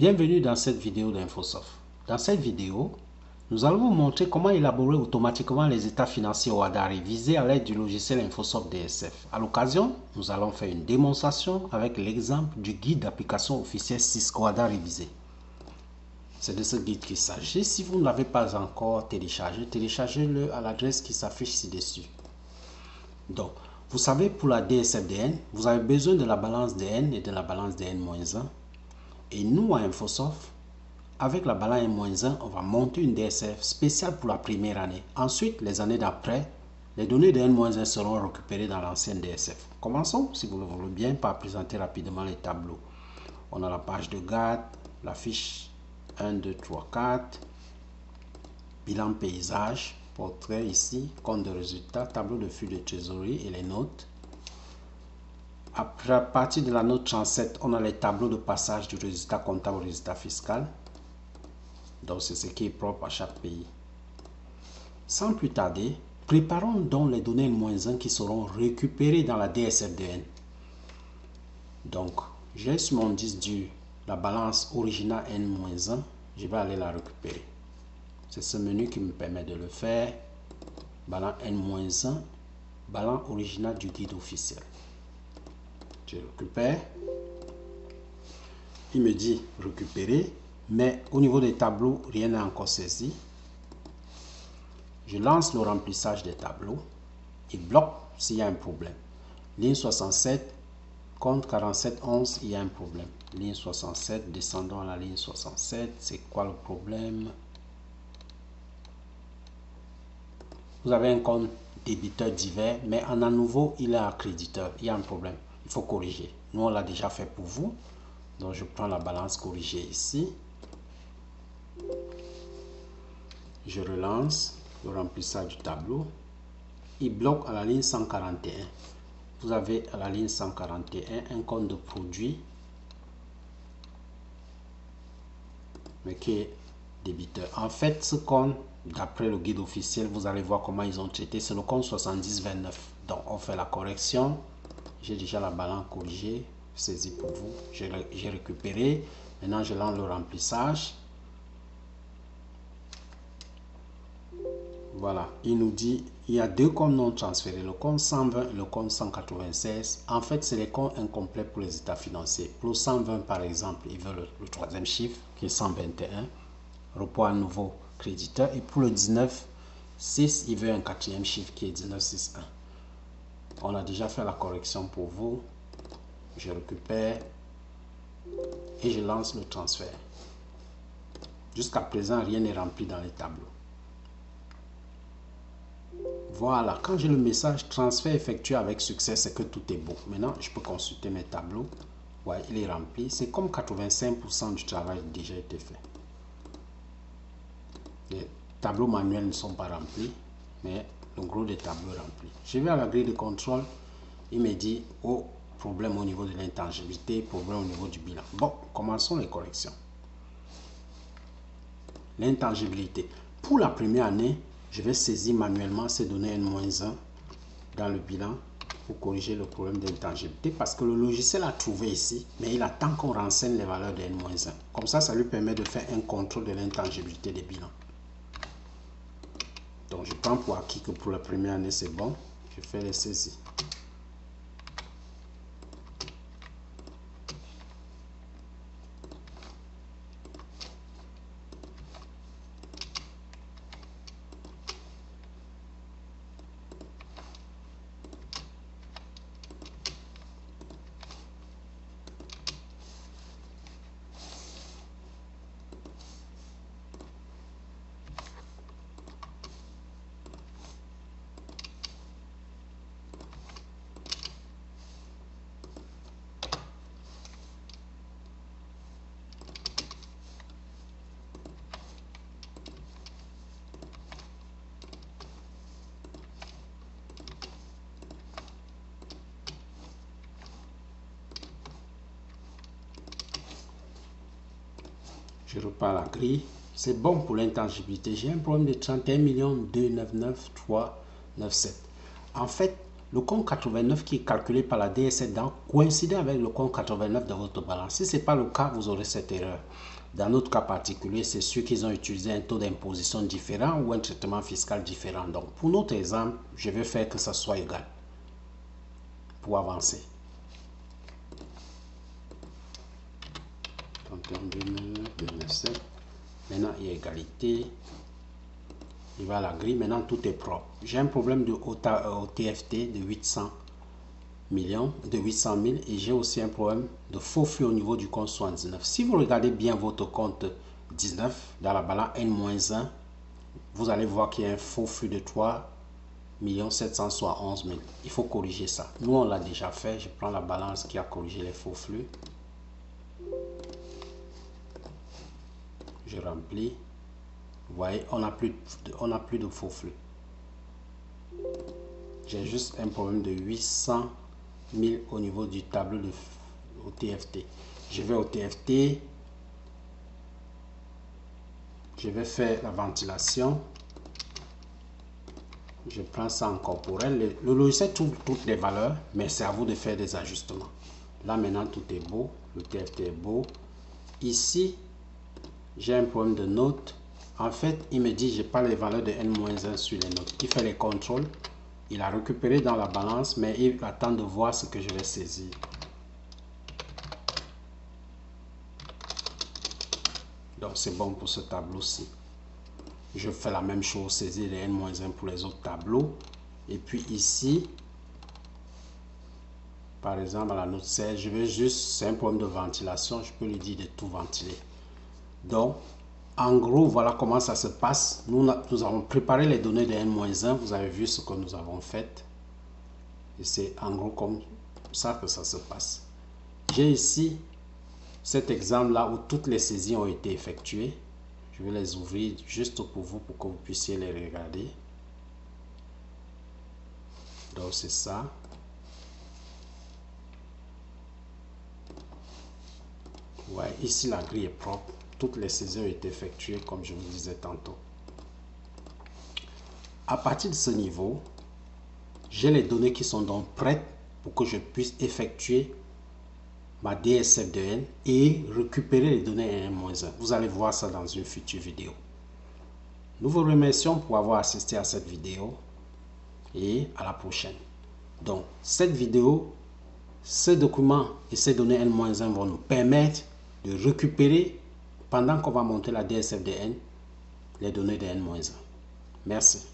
Bienvenue dans cette vidéo d'Infosoft. Dans cette vidéo, nous allons vous montrer comment élaborer automatiquement les états financiers OHADA révisés à l'aide du logiciel Infosoft DSF. À l'occasion, nous allons faire une démonstration avec l'exemple du guide d'application officiel 6 OHADA révisé. C'est de ce guide qu'il s'agit. Si vous ne l'avez pas encore téléchargé, téléchargez-le à l'adresse qui s'affiche ci-dessus. Donc, vous savez, pour la DSF-DN, vous avez besoin de la balance DN et de la balance DN-1. Et nous, à Infosoft, avec la balance N-1, on va monter une DSF spéciale pour la première année. Ensuite, les années d'après, les données de N-1 seront récupérées dans l'ancienne DSF. Commençons, si vous le voulez bien, par présenter rapidement les tableaux. On a la page de garde, la fiche 1, 2, 3, 4, bilan paysage, portrait ici, compte de résultats, tableau de flux de trésorerie et les notes. Après, à partir de la note 37, on a les tableaux de passage du résultat comptable au résultat fiscal. Donc, c'est ce qui est propre à chaque pays. Sans plus tarder, préparons donc les données N-1 qui seront récupérées dans la DSF-DN. Donc, j'ai sur mon disque dur la balance originale N-1. Je vais aller la récupérer. C'est ce menu qui me permet de le faire. Balance N-1, balance originale du guide officiel. Je récupère. Il me dit récupérer, mais au niveau des tableaux, rien n'est encore saisi. Je lance le remplissage des tableaux. Il bloque s'il y a un problème. Ligne 67, compte 4711, il y a un problème. Ligne 67, descendons à la ligne 67. C'est quoi le problème? Vous avez un compte débiteur divers, mais en à nouveau, il est à créditeur. Il y a un problème. Il faut corriger. Nous, on l'a déjà fait pour vous. Donc, je prends la balance corrigée ici. Je relance le remplissage du tableau. Il bloque à la ligne 141. Vous avez à la ligne 141 un compte de produit, mais qui est débiteur. En fait, ce compte, d'après le guide officiel, vous allez voir comment ils ont traité. C'est le compte 7029. Donc, on fait la correction. J'ai déjà la balance corrigée, saisie pour vous. J'ai récupéré. Maintenant, je lance le remplissage. Voilà, il nous dit il y a deux comptes non transférés, le compte 120 et le compte 196. En fait, c'est les comptes incomplets pour les états financiers. Pour le 120, par exemple, il veut le troisième chiffre qui est 121. Report à nouveau créditeur. Et pour le 19, 6, il veut un quatrième chiffre qui est 1961. On a déjà fait la correction pour vous. Je récupère et je lance le transfert. Jusqu'à présent, rien n'est rempli dans les tableaux. Voilà, quand j'ai le message transfert effectué avec succès, c'est que tout est beau. Maintenant, je peux consulter mes tableaux. Ouais, il est rempli. C'est comme 85% du travail a déjà été fait. Les tableaux manuels ne sont pas remplis, mais le gros des tableaux est rempli. Je vais à la grille de contrôle. Il me dit, oh, problème au niveau de l'intangibilité, problème au niveau du bilan. Bon, commençons les corrections. L'intangibilité. Pour la première année, je vais saisir manuellement ces données N-1 dans le bilan pour corriger le problème d'intangibilité parce que le logiciel a trouvé ici, mais il attend qu'on renseigne les valeurs de N-1. Comme ça lui permet de faire un contrôle de l'intangibilité des bilans. Donc, je prends pour acquis que pour la première année, c'est bon. Je fais les saisies. Je repars à la grille. C'est bon pour l'intangibilité. J'ai un problème de 31 299 397. En fait, le compte 89 qui est calculé par la DSF doit coïncider avec le compte 89 de votre balance. Si ce n'est pas le cas, vous aurez cette erreur. Dans notre cas particulier, c'est ceux qui ont utilisé un taux d'imposition différent ou un traitement fiscal différent. Donc, pour notre exemple, je vais faire que ça soit égal pour avancer. 31,297. Maintenant, il y a égalité. Il va à la grille. Maintenant, tout est propre. J'ai un problème de TFT de 800 millions, de 800 000 et j'ai aussi un problème de faux flux au niveau du compte 79. Si vous regardez bien votre compte 19 dans la balance N-1, vous allez voir qu'il y a un faux flux de 3 771 000. Il faut corriger ça. Nous, on l'a déjà fait. Je prends la balance qui a corrigé les faux flux. Je remplis. Vous voyez, on n'a plus de faux flux. J'ai juste un problème de 800 000 au niveau du tableau de au TFT. Je vais au TFT. Je vais faire la ventilation. Je prends ça en corporel. Le logiciel trouve toutes les valeurs, mais c'est à vous de faire des ajustements. Là maintenant tout est beau. Le TFT est beau. Ici, j'ai un problème de notes. En fait, il me dit j'ai pas les valeurs de N-1 sur les notes. Il fait les contrôles. Il a récupéré dans la balance, mais il attend de voir ce que je vais saisir. Donc c'est bon pour ce tableau-ci. Je fais la même chose, saisir les N-1 pour les autres tableaux. Et puis ici, par exemple à la note 16, je vais juste, c'est un problème de ventilation, je peux lui dire de tout ventiler. Donc, en gros, voilà comment ça se passe. Nous avons préparé les données de N-1, vous avez vu ce que nous avons fait. Et c'est en gros comme ça que ça se passe. J'ai ici cet exemple-là où toutes les saisies ont été effectuées. Je vais les ouvrir juste pour vous, pour que vous puissiez les regarder. Donc c'est ça. Ouais, ici la grille est propre. Toutes les saisies ont été effectuées comme je vous disais tantôt. À partir de ce niveau, j'ai les données qui sont donc prêtes pour que je puisse effectuer ma DSF de N et récupérer les données N-1. Vous allez voir ça dans une future vidéo. Nous vous remercions pour avoir assisté à cette vidéo et à la prochaine. Donc, cette vidéo, ce document et ces données N-1 vont nous permettre de récupérer, pendant qu'on va monter la DSF de N, les données de N-1. Merci.